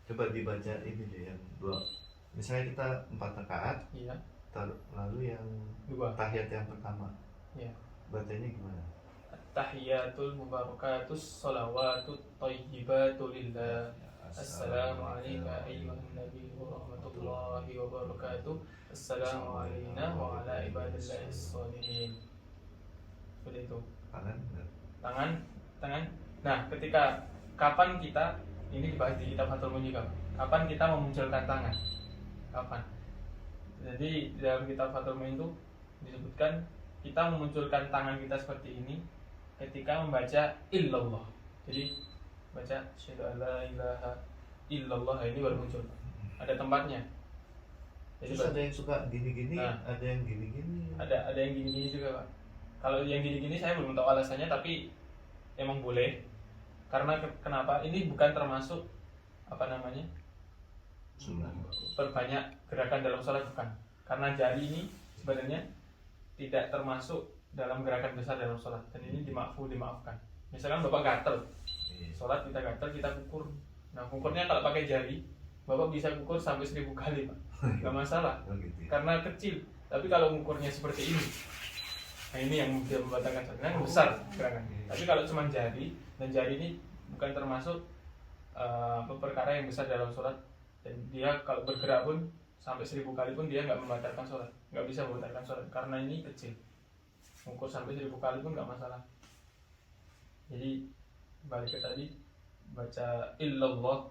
Coba dibaca ini deh yang dua. Misalnya kita 4 rakaat, Iya. lalu yang 2. tahiyat yang pertama, Iya. bacanya gimana? Tahiyatul mubarakatus sholawatut thayyibatu lillah. Assalamu alayka ayyuhan nabi wa rahmatullahi wa barakatuh. Assalamu alayna wa ala ibadillahis sholihin. Seperti itu. Tangan enggak? Tangan. Nah, ketika kapan kita ini dibahas di kitab Fathul Munjid, kapan kita memunculkan tangan? Kapan? Jadi di dalam kitab Fathul Munjid itu disebutkan kita memunculkan tangan kita seperti ini ketika membaca illallah. Jadi baca asyhadu alla ilaha illallah, ini baru muncul. Ada tempatnya. Jadi Terus ada yang suka gini-gini, Nah. ada yang gini-gini. ada yang gini-gini juga, Pak. Kalau yang gini-gini saya belum tahu alasannya, tapi emang boleh. Karena kenapa? Ini bukan termasuk apa namanya? Sunnah. Perbanyak gerakan dalam sholat, bukan. Karena jari ini sebenarnya tidak termasuk dalam gerakan besar dalam sholat, dan ini dimaafkan. Misalkan Bapak gatel, sholat kita gatel, kita kukur. Nah, kukurnya kalau pakai jari, Bapak bisa kukur sampai 1000 kali, Pak. Gak masalah, Oh, gitu ya. karena kecil. Tapi kalau ngukurnya seperti ini, nah ini yang dia membatalkan sholat, yang besar gerakan. Tapi kalau cuma jari, dan jari ini bukan termasuk perkara yang besar dalam sholat, dan dia kalau bergerak pun sampai 1000 kali pun dia nggak membatalkan sholat, nggak bisa membatalkan sholat karena ini kecil. Ngukur sampai 1000 kali pun nggak masalah. Jadi balik ke tadi, baca illallah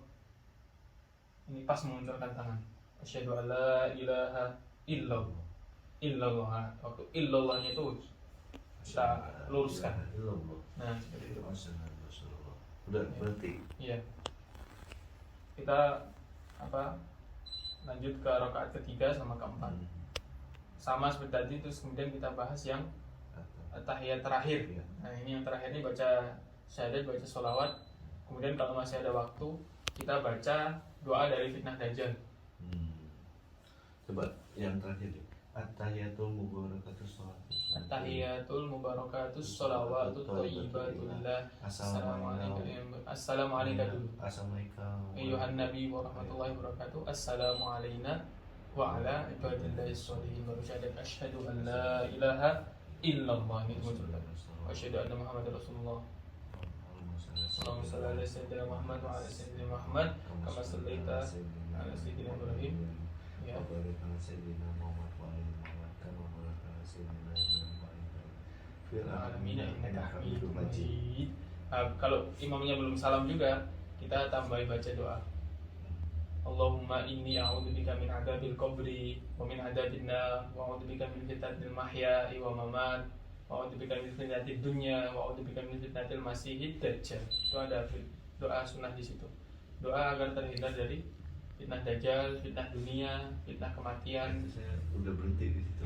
ini pas memunculkan tangan. Asyhadu alla ilaha illallah. Illallah, waktu illallahnya itu kita luruskan. Illallah. Nah, seperti itu. Rasulullah. Udah berarti. Iya. Kita lanjut ke rakaat ketiga sama keempat. Sama seperti tadi, terus kemudian kita bahas yang tahiyat terakhir. Iya. Nah, ini yang terakhir ini baca syahadat, baca sholawat. Kemudian kalau masih ada waktu, kita baca doa dari fitnah dajjal. Coba yang terakhir deh. At-tahiyatul mubarakatus sholawatut. At-tahiyatul mubarakatus sholawatut thayyibatu lillah. Assalamu alayka dulu. Assalamualaikum. Ayyuhan nabi wa rahmatullahi wa barakatuh. Assalamu alayna wa ala ibadillahis sholihin. Baru syahadat asyhadu an la ilaha illallah, ini muncul. Wa asyhadu anna Muhammadar Rasulullah. Allahumma shalli ala sayyidina Muhammad wa ala sayyidina Muhammad kama shallaita ala sayyidina Ibrahim. Ya. Alamin innaka Hamidum Majid. Kalau imamnya belum salam juga, kita tambahi baca doa. Allahumma inni a'udzubika min adzabil qabri wa min adzabin nar wa a'udzubika min fitnatil mahya'i wa mamat wa a'udzubika min fitnatid dunya wa a'udzubika min fitnatil masiihid dajjal. Itu ada doa sunnah di situ. Doa agar terhindar dari fitnah dajjal, fitnah dunia, fitnah kematian. Saya udah berhenti di situ.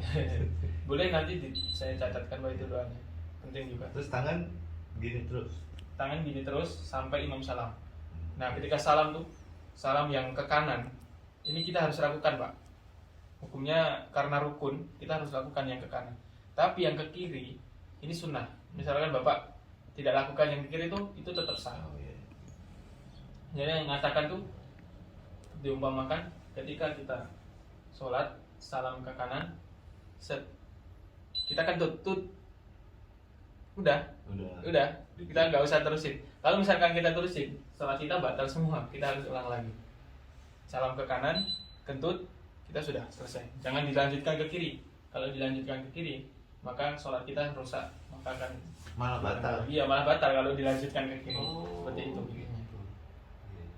Boleh nanti saya catatkan bahwa itu doanya. Penting juga. Terus tangan gini terus. Tangan gini terus sampai imam salam. Nah, ketika salam tuh, salam yang ke kanan, ini kita harus lakukan, Pak. Hukumnya karena rukun, kita harus lakukan yang ke kanan. Tapi yang ke kiri, ini sunnah. Misalkan Bapak tidak lakukan yang ke kiri itu tetap sah. Oh, iya. Jadi yang mengatakan tuh, diumpamakan ketika kita sholat, salam ke kanan, set, kita kan tutut, udah, kita nggak usah terusin. Kalau misalkan kita terusin, sholat kita batal semua, kita harus ulang lagi. Salam ke kanan, kentut, kita sudah selesai. Jangan dilanjutkan ke kiri. Kalau dilanjutkan ke kiri, maka sholat kita rusak, maka akan Malah batal. Iya, malah batal kalau dilanjutkan ke kiri. Seperti itu.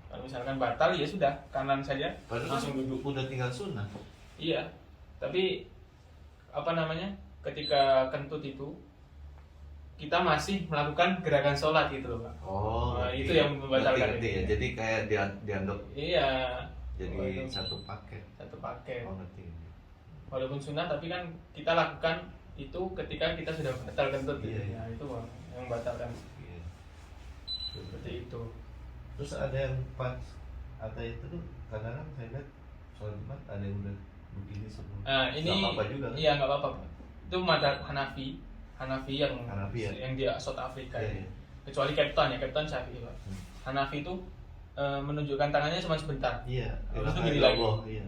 Kalau misalkan batal, ya sudah, kanan saja, Padahal langsung duduk. udah tinggal sunnah. Iya, tapi ketika kentut itu kita masih melakukan gerakan sholat gitu loh, Pak. Oh, Nah, itu yang membatalkan. Ngerti ya. Jadi kayak dianggap Iya. jadi satu paket. Satu paket. Oh, ngerti. Walaupun sunnah, tapi kan kita lakukan itu ketika kita sudah batal kentut. Iya. Nah, itu Bang, yang membatalkan. Iya. Seperti itu. Terus ada yang pas ada itu tuh kadang-kadang saya lihat sholat Jumat ada yang udah begini sebelum. Nah, ini Nggak apa-apa juga kan? Iya, nggak apa-apa, Pak. Itu madzhab Hanafi Hanafi ya? yang di South Afrika. Iya, iya. Kecuali Cape Town ya, Cape Town Syafi'i, Pak. Hanafi itu menunjukkan tangannya cuma sebentar. Iya. Habis itu gini lagi. Iya.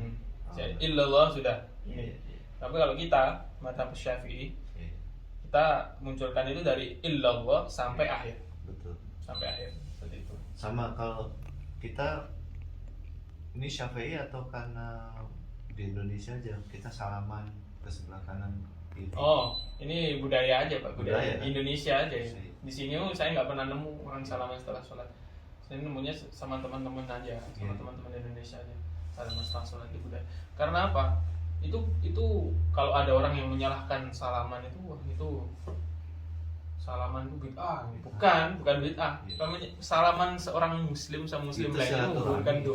Jadi, illallah sudah. Iya. Tapi kalau kita mazhab Syafi'i, Iya. kita munculkan itu dari illallah sampai akhir. Betul. Sampai akhir seperti itu. Sama kalau kita ini Syafi'i atau karena di Indonesia aja kita salaman ke sebelah kanan kiri. Oh, ini budaya aja Pak, budaya Budaya, kan? Indonesia aja ya. Iya. Di sini saya nggak pernah nemu orang salaman setelah sholat. Saya nemunya sama teman-teman aja, sama Iya. teman-teman Indonesia aja. Salaman setelah sholat itu budaya. Karena apa? Itu kalau ada orang yang menyalahkan salaman itu, wah itu salaman itu bid'ah. Bukan bid'ah. Iya. Namanya salaman seorang muslim sama muslim Itu lain itu silaturahmi.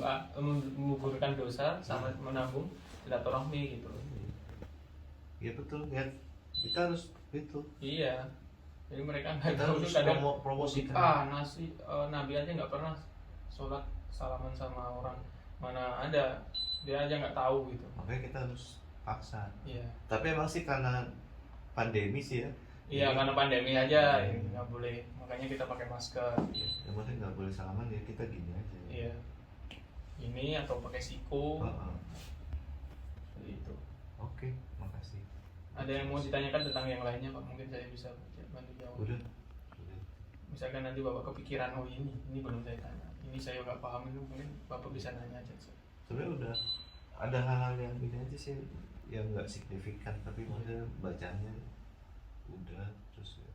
menggugurkan dosa sama menanggung silaturahmi gitu. Iya betul ya, kita harus itu. Iya. Jadi mereka nggak Kita tahu harus tuh kadang promosikan. Nabi aja nggak pernah sholat salaman sama orang, mana ada, dia aja nggak tahu gitu. Makanya kita harus paksa. Iya. Tapi emang sih karena pandemi sih ya. Iya, Jadi, karena pandemi aja Iya. nggak boleh, makanya kita pakai masker. ya maksudnya nggak boleh salaman ya kita gini aja. Iya. Ini atau pakai siku. Heeh. Seperti itu. Oke, makasih. Ada yang mau ditanyakan tentang yang lainnya Pak? Mungkin saya bisa bantu jawab. Udah. Misalkan nanti Bapak kepikiran, oh ini belum saya tanya, ini saya nggak paham, itu mungkin Bapak bisa nanya aja. Sebenarnya udah ada hal-hal yang ini aja sih yang nggak signifikan, tapi maksudnya bacanya udah terus ya,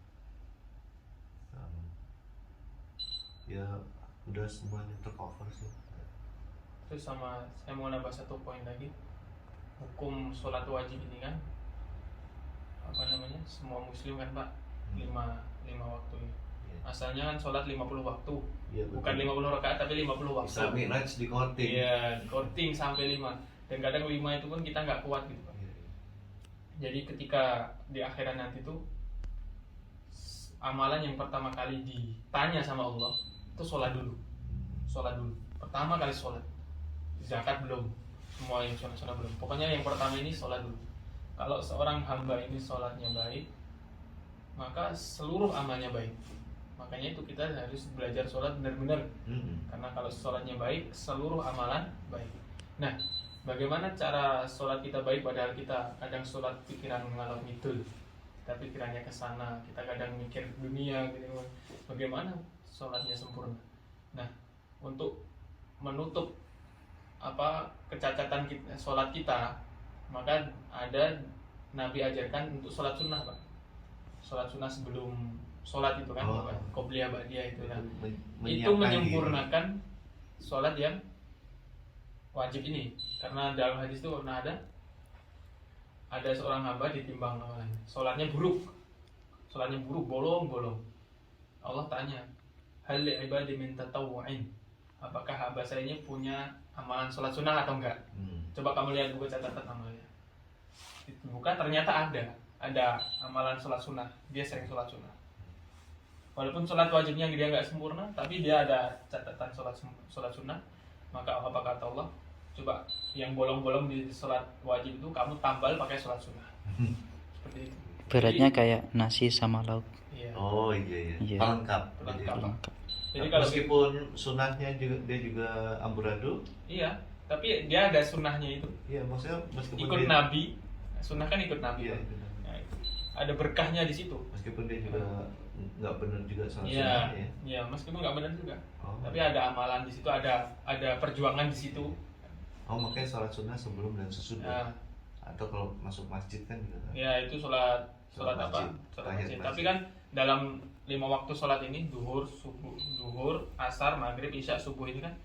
ya udah semuanya tercover sih. Terus sama saya mau nambah satu poin lagi, hukum sholat wajib ini kan apa namanya, semua muslim kan Pak, lima waktu ya. Iya. Asalnya kan sholat 50 waktu, Iya, betul. bukan 50 rakaat tapi 50 waktu. Isra Mi'raj di korting. Iya, korting sampai 5, dan kadang 5 itu pun kita nggak kuat gitu Pak. Iya. Jadi ketika di akhirat nanti tuh amalan yang pertama kali ditanya sama Allah itu sholat dulu. Sholat dulu. Pertama kali sholat. Zakat belum. Semua yang sunnah belum. Pokoknya yang pertama ini sholat dulu. Kalau seorang hamba ini sholatnya baik, maka seluruh amalnya baik. Makanya itu kita harus belajar sholat benar-benar. Karena kalau sholatnya baik, seluruh amalan baik. Nah, bagaimana cara sholat kita baik padahal kita kadang sholat pikiran ngalor ngidul, kita pikirannya ke sana, kita kadang mikir dunia gitu. Bagaimana sholatnya sempurna? Nah, untuk menutup kecacatan sholat kita, maka ada Nabi ajarkan untuk sholat sunnah Pak. Sholat sunnah sebelum sholat itu kan, qobliyah ba'diyah itu kan. Itu menyempurnakan sholat yang wajib ini. Karena dalam hadis itu pernah ada seorang hamba ditimbang amalannya, sholatnya buruk, bolong. Allah tanya, hal ibadi min tatawwu'in, apakah hamba saya ini punya amalan sholat sunnah atau enggak? Coba kamu lihat buku catatan amalnya. Bukan, ternyata ada amalan sholat sunnah, dia sering sholat sunnah. Walaupun sholat wajibnya dia nggak sempurna, tapi dia ada catatan sholat sunnah. Maka apa kata Allah? Coba yang bolong-bolong di sholat wajib itu kamu tambal pakai sholat sunnah. Seperti itu. Beratnya kayak nasi sama lauk. Iya. Oh iya. Iya. Pelengkap. Pelengkap. Jadi kalau meskipun sunahnya dia juga amburadul. iya, tapi dia ada sunnahnya itu. Iya, maksudnya meskipun Ikut dia, Nabi, sunnah kan ikut Nabi. Iya, Pak. ikut Nabi. Nah, itu. Ada berkahnya di situ. Meskipun dia juga nggak benar juga soal Iya, sunahnya ya. iya, meskipun nggak benar juga. Oh. Tapi ada amalan di situ, ada perjuangan di situ. Oh, makanya sholat sunnah sebelum dan sesudah. Nah, Atau kalau masuk masjid kan juga. ya itu sholat Sholat apa? masjid, Sholat tahiyat masjid. masjid. Tapi kan dalam 5 waktu sholat ini, duhur, asar, maghrib, isya, subuh ini kan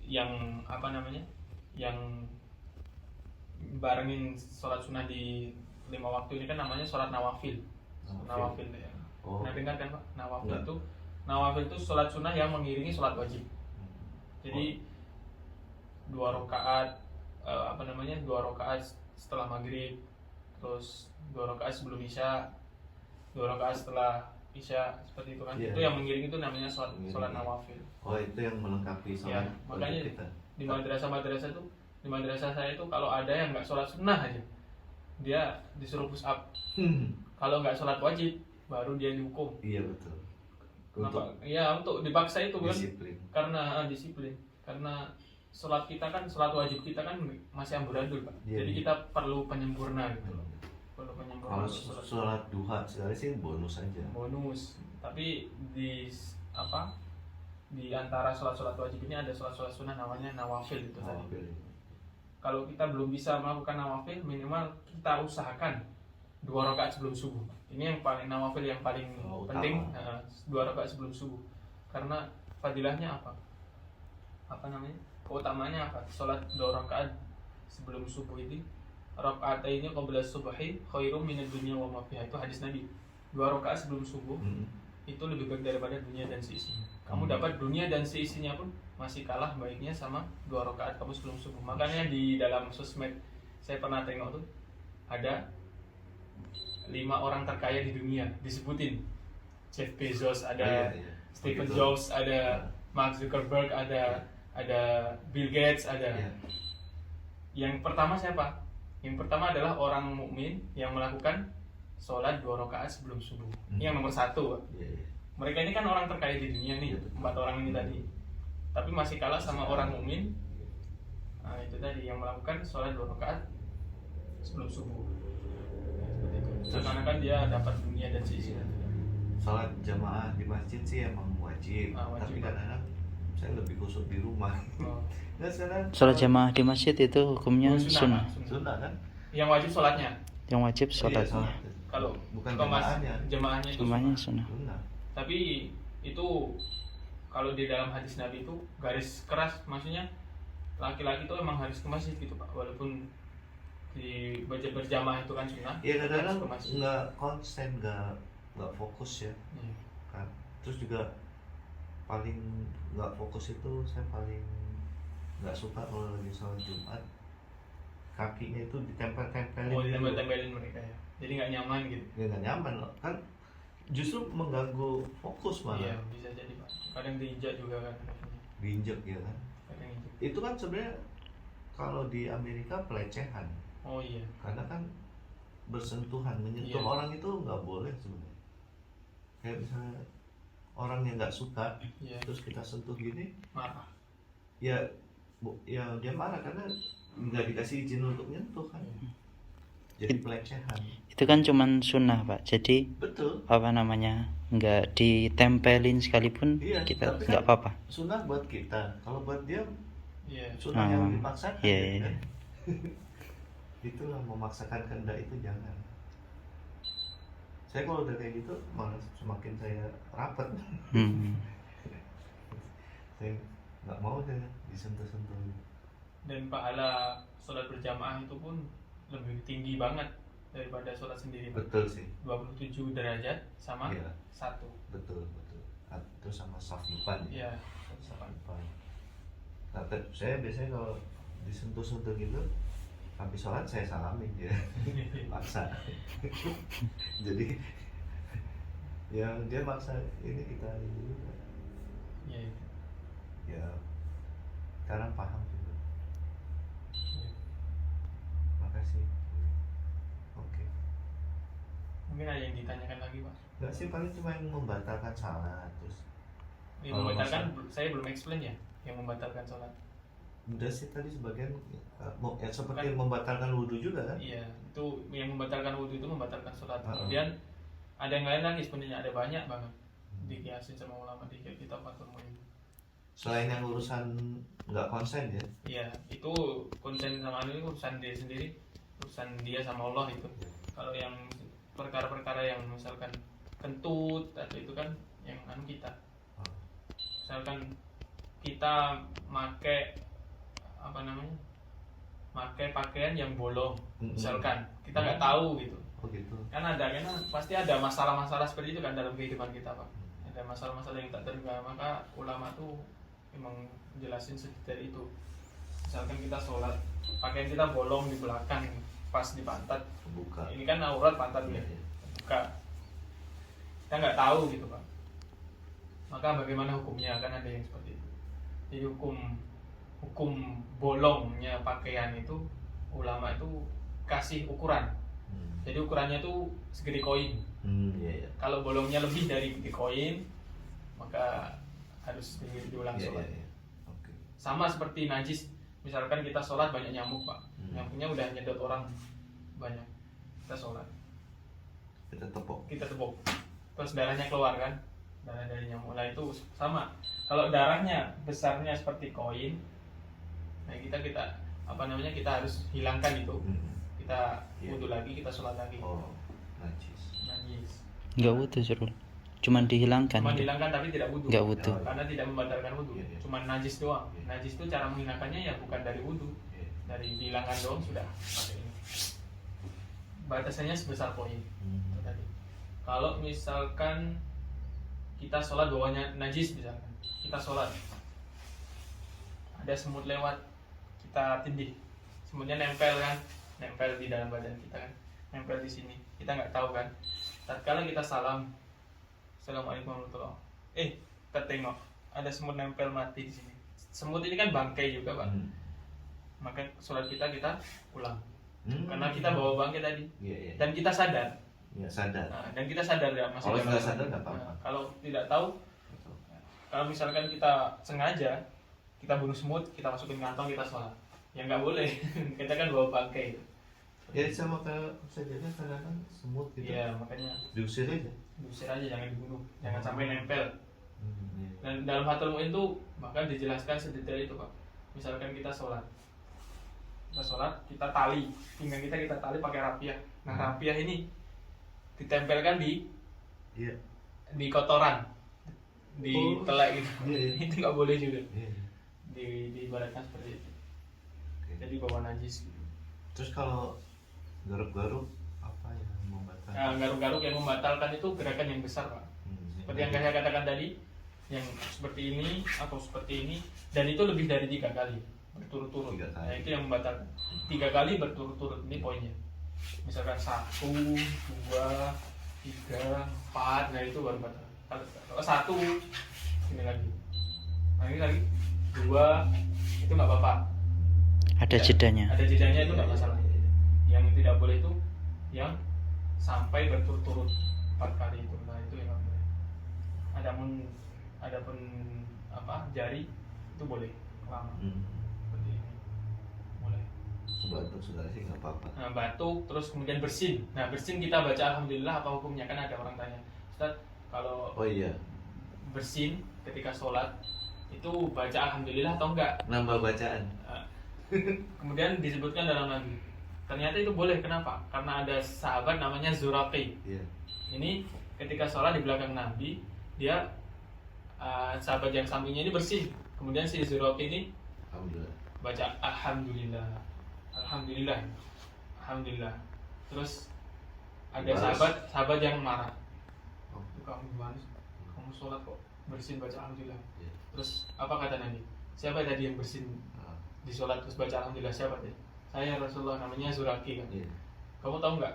yang apa namanya? Yang barengin sholat sunnah di 5 waktu ini kan namanya sholat nawafil. Nawafil ya. Oh. Nah, dengar kan Pak? Enggak. Nawafil itu sholat sunnah yang mengiringi sholat wajib. Jadi 2 rakaat 2 rakaat setelah maghrib, terus 2 rakaat sebelum isya, 2 rakaat setelah isya, seperti itu kan. Iya. Itu yang mengiring itu namanya sholat nawafil. Oh, itu yang melengkapi Ya, sholat makanya wajib kita. di madrasah tuh, di madrasah saya itu kalau ada yang nggak sholat sunnah aja, dia disuruh push up. Kalau nggak sholat wajib, baru dia dihukum. Iya betul. Kenapa? Ya untuk dipaksa itu kan disiplin. karena disiplin. Karena sholat kita kan, sholat wajib kita kan masih amburadul Pak. Iya, Jadi iya. kita perlu penyempurna gitu loh. Perlu penyempurna Kalau untuk sholat sholat duha sekali sih bonus aja. bonus. Tapi di apa? Di antara sholat-sholat wajib ini ada sholat-sholat sunnah namanya nawafil itu tadi. Nawafil. Kalau kita belum bisa melakukan nawafil, minimal kita usahakan 2 rakaat sebelum subuh. Ini yang paling nawafil yang paling penting, 2 rakaat sebelum subuh. Karena fadilahnya apa? Apa namanya? Keutamaannya apa? Salat 2 rakaat sebelum subuh ini, rakaataini qabla subhi khairum minad dunya wa ma fiha. Itu hadis Nabi. 2 rakaat sebelum subuh itu lebih baik daripada dunia dan seisinya. Kamu dapat dunia dan seisinya pun masih kalah baiknya sama 2 rakaat kamu sebelum subuh. Makanya di dalam sosmed saya pernah tengok tuh ada 5 orang terkaya di dunia disebutin. Jeff Bezos ada, Stephen Jobs ada, Mark Zuckerberg ada Bill Gates ada. Yang pertama siapa? Yang pertama adalah orang mukmin yang melakukan sholat 2 rakaat sebelum subuh. Ini yang nomor 1. Mereka ini kan orang terkaya di dunia nih, 4 orang ini tadi. Tapi masih kalah sama orang mukmin. Nah, itu tadi yang melakukan sholat 2 rakaat sebelum subuh. Seakan-akan dia dapat dunia dan seisinya. Sholat jamaah di masjid sih emang wajib, Wajib. tapi kadang-kadang saya lebih khusyuk di rumah. Oh. Nggak sekarang Sholat jamaah di masjid itu hukumnya Sunnah, sunnah. Pak. sunnah kan? Yang wajib sholatnya. Yang wajib Iya, sholatnya. sholat. Kalau Bukan ke jamaahnya. jamaahnya itu Semuanya sunnah. sunnah. Sunnah. Tapi itu kalau di dalam hadis Nabi itu garis keras, maksudnya laki-laki itu emang harus ke masjid gitu Pak, walaupun di berjamaah itu kan sunnah. Iya, kadang-kadang harus ke masjid. nggak konsen, nggak fokus ya. Iya. Kan? Terus juga paling nggak fokus itu saya paling nggak suka kalau lagi sholat Jumat kakinya itu ditempel-tempelin. Oh, gitu. ditempel-tempelin mereka ya. Jadi nggak nyaman gitu. Ya nggak nyaman loh. Kan justru mengganggu fokus malah. Iya, bisa jadi Pak. Kadang diinjak juga kan kakinya. Diinjek ya kan. Kadang injak. Itu kan sebenarnya kalau di Amerika pelecehan Oh iya. karena kan bersentuhan, menyentuh Iya. orang itu nggak boleh sebenarnya. Kayak misalnya orang yang nggak suka Iya. terus kita sentuh gini, Marah. ya ya dia marah karena nggak dikasih izin untuk nyentuh kan. Iya. Jadi pelecehan. Itu kan cuman sunnah Pak. Jadi Betul. apa namanya, nggak ditempelin sekalipun Iya, kita tapi nggak kan apa-apa. Sunnah buat kita. Kalau buat dia Iya. sunnah yang Ah, dipaksakan. iya, ya iya. kan? Itulah memaksakan kehendak itu jangan. Saya kalau udah kayak gitu malah semakin saya rapat. Hmm. Saya nggak mau deh disentuh-sentuh. Dan pahala sholat berjamaah itu pun lebih tinggi banget daripada sholat sendiri Pak. Betul sih. 27 derajat sama Iya. 1. Betul. Itu sama saf depan ya. Iya, satu Saf depan. Nah, saya biasanya kalau disentuh-sentuh gitu habis sholat saya salamin dia. Maksa. Jadi ya dia maksa ini kita dulu. Iya, iya. Ya sekarang paham juga. Iya. Makasih. Oke. Mungkin ada yang ditanyakan lagi Pak. Enggak sih, paling cuma yang membatalkan salat terus. Yang Kalau membatalkan, saya belum explain ya. Yang membatalkan sholat. Udah sih tadi sebagian ya seperti membatalkan wudhu juga kan? Iya, itu yang membatalkan wudhu itu membatalkan sholat. Uh-uh. Kemudian ada yang lain lagi sebenarnya, ada banyak banget dikiasin sama ulama di kitab Fathul Muin. Selain yang urusan nggak konsen ya? Iya, itu konsen sama ini urusan dia sendiri, urusan dia sama Allah itu. Kalau yang perkara-perkara yang misalkan kentut atau itu kan yang kita. Misalkan kita make apa namanya? Pakai pakaian yang bolong, misalkan kita nggak tahu gitu. Oh gitu. Kan ada pasti ada masalah-masalah seperti itu kan dalam kehidupan kita Pak. Ada masalah-masalah yang tak terduga, maka ulama tuh emang jelasin sedetail itu. Misalkan kita sholat, pakaian kita bolong di belakang pas di pantat, Buka. ini kan aurat pantat ya, Iya. buka. Kita nggak tahu gitu Pak. Maka bagaimana hukumnya, kan ada yang seperti itu. Jadi hukum bolongnya pakaian itu ulama itu kasih ukuran. Jadi ukurannya tuh segede koin. Iya. Kalau bolongnya lebih dari segede koin, maka harus diulang Iya, sholat. iya, iya. Oke. Sama seperti najis, misalkan kita sholat banyak nyamuk pak, nyamuknya udah nyedot orang banyak, kita sholat, Kita tepok. terus darahnya keluar kan, darah dari nyamuk. Nah itu sama, kalau darahnya besarnya seperti koin, nah kita kita harus hilangkan itu, kita Iya. wudhu lagi, kita sholat lagi. Oh, najis. Najis Nggak wudhu Sirul, cuman dihilangkan. cuma dihilangkan tapi tidak wudhu. Nggak wudhu. Karena tidak membatalkan wudhu, Iya, iya. cuma najis doang. Iya. Najis itu cara menghilangkannya ya bukan dari wudhu, Iya. dari dihilangkan doang sudah pakai ini. Batasannya sebesar koin itu tadi. Kalau misalkan kita sholat bawahnya najis, misalkan kita sholat ada semut lewat, kita tindih, semutnya nempel kan, nempel di dalam badan kita kan, nempel di sini, kita nggak tahu kan. Tatkala kita salam, assalamualaikum warahmatullahi wabarakatuh, kita tengok ada semut nempel mati di sini. Semut ini kan bangkai juga pak, maka sholat kita ulang. Karena kita bawa bangkai tadi, Iya, iya. dan kita sadar. Ya, sadar. Nah, dan kita sadar ya masih Kalau ada nggak masalah. sadar nggak apa-apa. Nah, kalau tidak tahu, kalau misalkan kita sengaja kita bunuh semut, kita masukin kantong, kita sholat, ya nggak boleh. Kita kan bawa bangkai. Ya sama kayak sajanya kadang-kadang semut gitu. Iya, makanya Diusir aja. diusir aja, jangan dibunuh, jangan sampai nempel. Iya. Dan dalam Fathul Mu'in itu bahkan dijelaskan sedetail itu pak. Misalkan kita sholat, kita tali pinggang kita tali pakai rapiah. Nah rapiah ini ditempelkan Iya. di kotoran, di Oh. telek gitu. Iya, iya. Itu nggak boleh juga. Iya. Diibaratkan seperti itu. Oke. Jadi bawa najis. Terus kalau garuk-garuk apa yang membatalkan? Nah, garuk-garuk yang membatalkan itu gerakan yang besar pak. Seperti yang saya katakan tadi, yang seperti ini atau seperti ini, dan itu lebih dari 3 kali berturut-turut. 3 kali. Nah itu yang membatalkan. 3 kali berturut-turut, ini poinnya. Misalkan 1, 2, 3, 4, nah itu baru batal. Kalau 1, ini lagi. Nah ini lagi 2, itu nggak apa-apa. Ada jedanya. Ada jedanya itu nggak masalah. Yang tidak boleh itu yang sampai berturut-turut 4 kali itu. Nah itu yang nggak boleh. Adapun apa jari itu boleh lama. Seperti ini boleh. Batuk sudah sih nggak apa-apa. Nah, batuk terus kemudian bersin. Nah bersin kita baca alhamdulillah apa hukumnya, kan ada orang tanya, Ustaz kalau Oh iya, bersin ketika sholat itu baca alhamdulillah atau enggak? nambah bacaan. Kemudian disebutkan dalam lagu. Ternyata itu boleh, kenapa? Karena ada sahabat namanya Zuraqi. Iya. Ini ketika sholat di belakang Nabi, dia sahabat yang sampingnya ini bersih. Kemudian si Zuraqi ini Alhamdulillah. baca alhamdulillah, alhamdulillah, alhamdulillah. Terus ada Balas. sahabat yang marah. Oh. Kamu gimana sih? Kamu sholat kok bersin baca alhamdulillah. Iya. Terus apa kata Nabi? Siapa tadi yang bersin Ah, di sholat terus baca alhamdulillah? Siapa tadi? Saya Rasulullah, namanya Zuraqi kan. Iya. Kamu tahu nggak?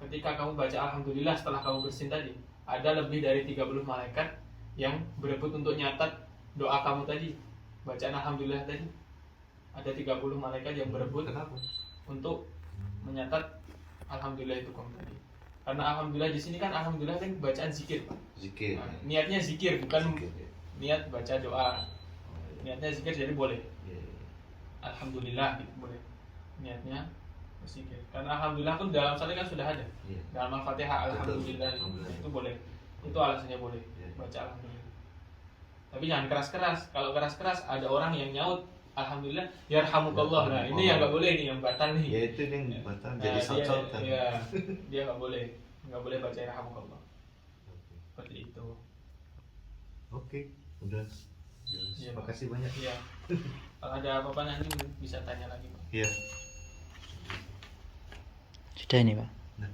Ketika kamu baca alhamdulillah setelah kamu bersin tadi, ada lebih dari 30 malaikat yang berebut untuk nyatat doa kamu tadi. Bacaan alhamdulillah tadi. Ada 30 malaikat yang berebut Kenapa? untuk menyatat alhamdulillah itu kamu tadi. Karena alhamdulillah di sini kan alhamdulillah kan bacaan zikir, Pak. Zikir. Nah, niatnya zikir bukan Zikir, ya. niat baca doa. Oh, iya. Niatnya zikir jadi boleh. Iya, iya. Alhamdulillah gitu boleh. Niatnya berzikir. Karena alhamdulillah pun dalam salat kan sudah ada. Iya. Dalam Al-Fatihah Betul. alhamdulillah Alhamdulillah. itu boleh. Itu alasannya boleh Iya. baca alhamdulillah. Tapi jangan keras-keras. Kalau keras-keras ada orang yang nyaut alhamdulillah yarhamukallah. Nah, ini yang enggak boleh nih, yang batal nih. Ya itu yang batal Nah, jadi socot kan. Iya. Dia enggak boleh. Enggak boleh baca yarhamukallah. Seperti itu. Oke, udah. Jelas. Iya, Terima kasih banyak. Iya. Kalau ada apa-apa nanti bisa tanya lagi, Pak. Iya. Sudah ini Pak. Nah.